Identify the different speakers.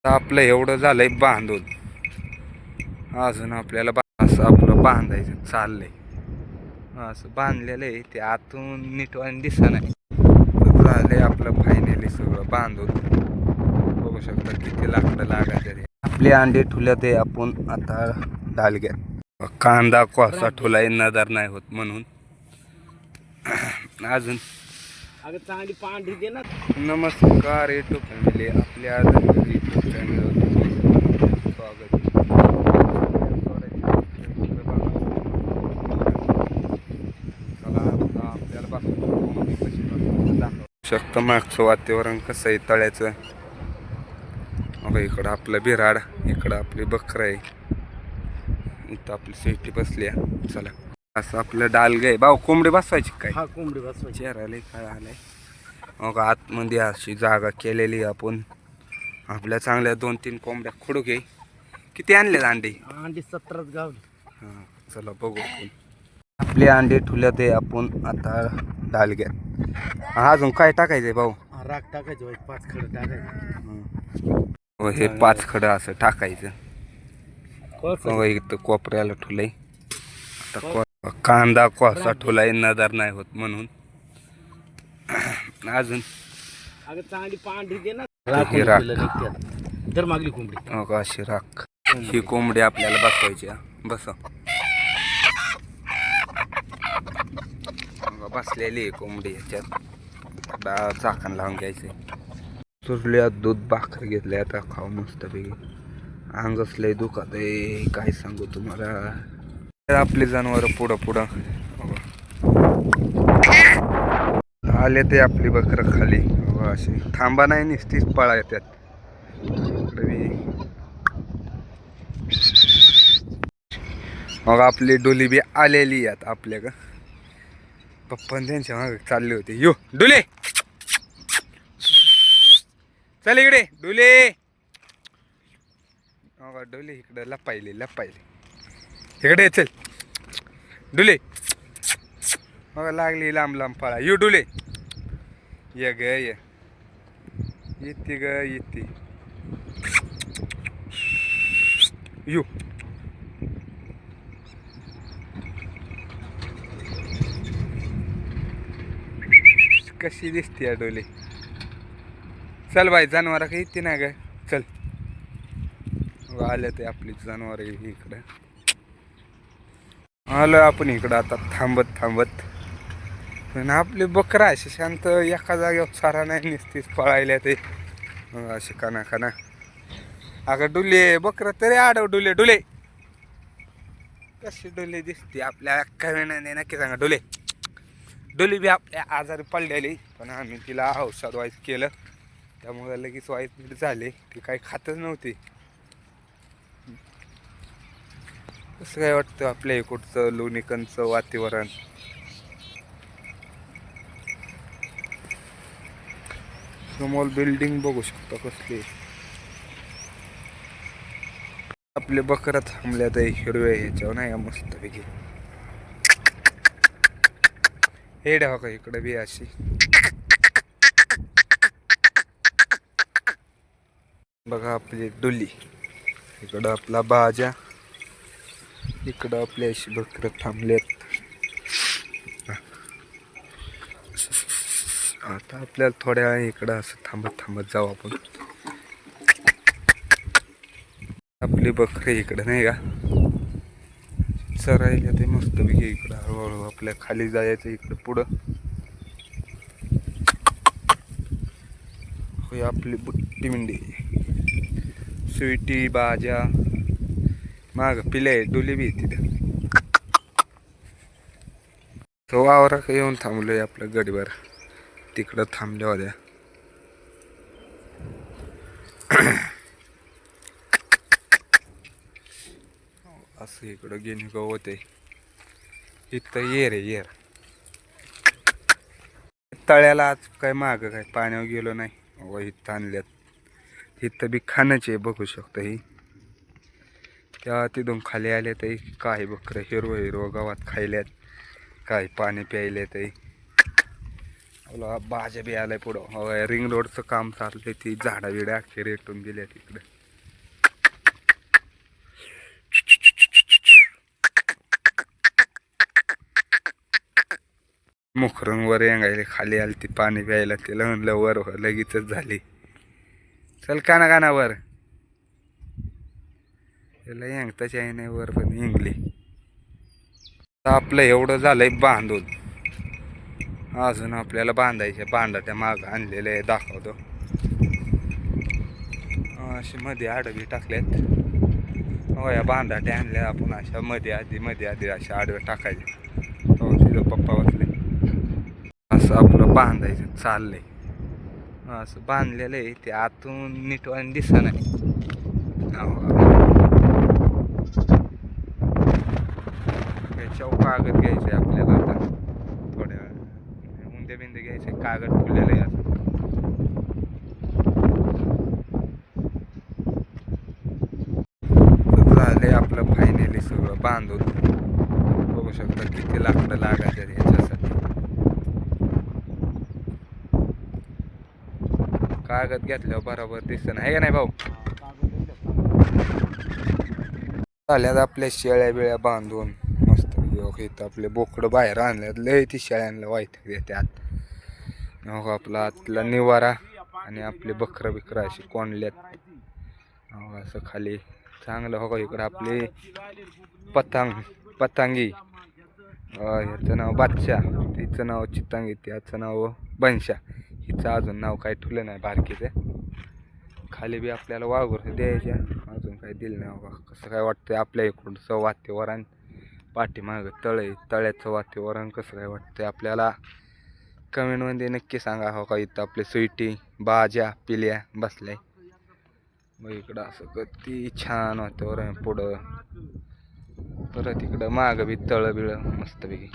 Speaker 1: आपलं एवढं झालंय बांधून, अजून आपल्याला असं आपलं बांधायचं चाललंय. असं बांधलेलं आहे ते, आतून नीटवाणी दिसत नाही. झालंय आपलं फायनली सगळं बांधून. बघू शकता किती लाकडं लागायचं. आपली अंडी ठुल्यात आहे आपण आता डालग्यात. कांदा कोळसा ठुलाय नदर नाही होत म्हणून. अजून
Speaker 2: चांगली पांढरी दे ना.
Speaker 1: नमस्कार युट्यूब फॅमिली, आपल्या युट्यूब चॅनलवर स्वागत. आपल्याला शकतं मागचं वातावरण कसं आहे तळ्याचं. इकडं आपलं बिराड, इकडं आपली बकरं आहे, इथं आपली सिटी बसली आहे. चला असं आपलं डालगं आहे. भाऊ कोंबडी बसवायची काय?
Speaker 2: हा, कोंबडी बसवायची.
Speaker 1: चेहऱ्याला काय आलंय. मग आतमध्ये अशी जागा केलेली आपण. आपल्या चांगल्या 2-3 कोंबड्या खुडू घे. किती आणले अंडी?
Speaker 2: अंडी 17च गावली.
Speaker 1: हां, चला बघू आपण. आपले अंडे ठुल्यात आहे आपण आता डालग्यात. अजून काय टाकायचंय भाऊ?
Speaker 2: राख टाकायचं, 5 खडं टाकायचं.
Speaker 1: हे 5 खडं असं टाकायचं. इथं कोपऱ्याला ठुलय. आता कांदा कोळसा ठुलाय नदर नाही होत म्हणून. अजून
Speaker 2: चांगली पांढरी दे ना.
Speaker 1: ही राख
Speaker 2: तर मागली कोंबडी.
Speaker 1: अशी राख. ही कोंबडी आपल्याला बसवायची. बस बसलेली आहे कोंबडी. ह्याच्यात झाकण लावून घ्यायचे. चुरल्यात दूध भाकर घेतले, आता खाऊ मस्तपैकी. अंगच लय दुखत आहे, काय सांगू तुम्हाला. आपली जनावर पुढं पुढं आले ते आपली बकरं खाली. अशी थांबा नाही, नुसतीच पळा येतात. मग आपली डोली बी आलेली आहेत आपल्या का. पप्पा त्यांच्या मागे चालले होते. यो डुले, चल इकडे डुले. डुले इकडे लपायले इकडे चल डुले. लागली लांब लांब पळा. यू डुले, ये ग ये, येते ग येते. यू कशी दिसते डोले. चल बाई, जनावर काही येते ना ग. चल आले ते आपली जनावर इकडं. आलो आपण इकडं आता थांबत. पण आपली बकरा अशी शांत एका जागेवर सारा नाही, नुसतीच पळायला ते अशी काना. अगं डुले, बकरा तरी आडव डुले. कशी डुले दिसते आपल्या काय वेळाने नक्की सांगा. डुली बी आपल्या आजारी पडलेली, पण आम्ही तिला औषध वाईज केलं, त्यामुळे लगेच वाईट झाले. ती काही खातच नव्हती. कसं काय वाटतं आपल्या इकडचं लोणीकंचं वातावरण. समोर बिल्डिंग बघू शकता कसली. आपले बकरं थांबल्यात हिरवे ह्याच्यावर नाही का मस्तपैकी. हे ढा का इकडे बी अशी. बघा आपली डुली, इकडं आपला बाजा, इकडं आपल्या अशी बकरं थांबलेत. आता आपल्याला थोड्या वेळा इकडं असं थांबत जाऊ आपण. आपली बकरी इकडं नाही का चरायला ते मस्तपैकी. इकडं हळूहळू आपल्या खाली जायचं. इकडं पुढं होय आपली बुट्टी मिंडी, स्वीटी, बाजा, माग पिले डुली बी तिथं. तो वावरा येऊन थांबलोय आपलं गडीवर. तिकडं थांबल्या होत्या. असं इकडं गेली गवत आहे. इथं येर तळ्याला आज काय माग काय पाण्यावर गेलो नाही. इथं आणल्यात. इथं बी खाण्याचे बघू शकता. ही त्या तिथून खाली आले तर काही बकरं हिरवं गवात खायल्यात, काही पाणी प्यायले. तुला भाज्या बी आलाय पुढं रिंग रोडचं काम चाललंय ती झाडा बिड्या अख्खे रेटून गेल्या तिकडे मुखरंग वर येंगायले खाली आली ती पाणी प्यायला तिला म्हणलं वर लगेचच झाली चल काना वर त्याला येंगताच आहे नाही वर पण इंगली आपलं एवढं झालंय बांधून अजून आपल्याला बांधायचे बांधाट्या माग आणलेले आहे दाखवतो असे मध्ये आडवी टाकल्यात हो या बांधाट्या आणल्या आपण अशा मध्ये आधी अशा आडव्या टाकायच्या हो तिथं पप्पा बसले असं आपलं बांधायचं चाललंय असं बांधलेलं आहे ते आतून नीटवाणी दिसत नाही कागद घ्यायचे आपल्याला आता थोड्या उंदे बिंदे घ्यायचे कागद फुललेले आहे झाले आपलं फायनली सगळं बांधून बघू शकता किती लाकडं लागायचे याच्यासाठी कागद घेतल्यावर बरोबर दिसत आहे का नाही भाऊ झाल्यात आपल्या शेळ्या बिळ्या बांधून मस्त इथं आपले बोकडं बाहेर आणल्यात लय ती शेळ्यांना वाईट देतात हो आपला आतला निवारा आणि आपले बकरं बिकरं अशी कोंडल्यात हो असं खाली चांगलं हो इकडं आपली पतंगी ह्याचं नाव बादशाह तिचं नाव चितंगी त्याचं नाव बनशा हिचं अजून नाव काही ठुलं नाही बारकीचं खाली बी आपल्याला वाघुर द्यायच्या अजून काही दिलं नाही बघा कसं काय वाटतंय आपल्या इकडचं वातावरण पाठीमागं तळ्याचं वातावरण कसं काय वाटतंय आपल्याला कमेंटमध्ये नक्की सांगा हो का इथं आपले स्वीटी बाज्या पिल्या बसल्या मग इकडं असं किती छान वातावरण पुढं परत इकडं मागं बी तळं बिळं मस्तपैकी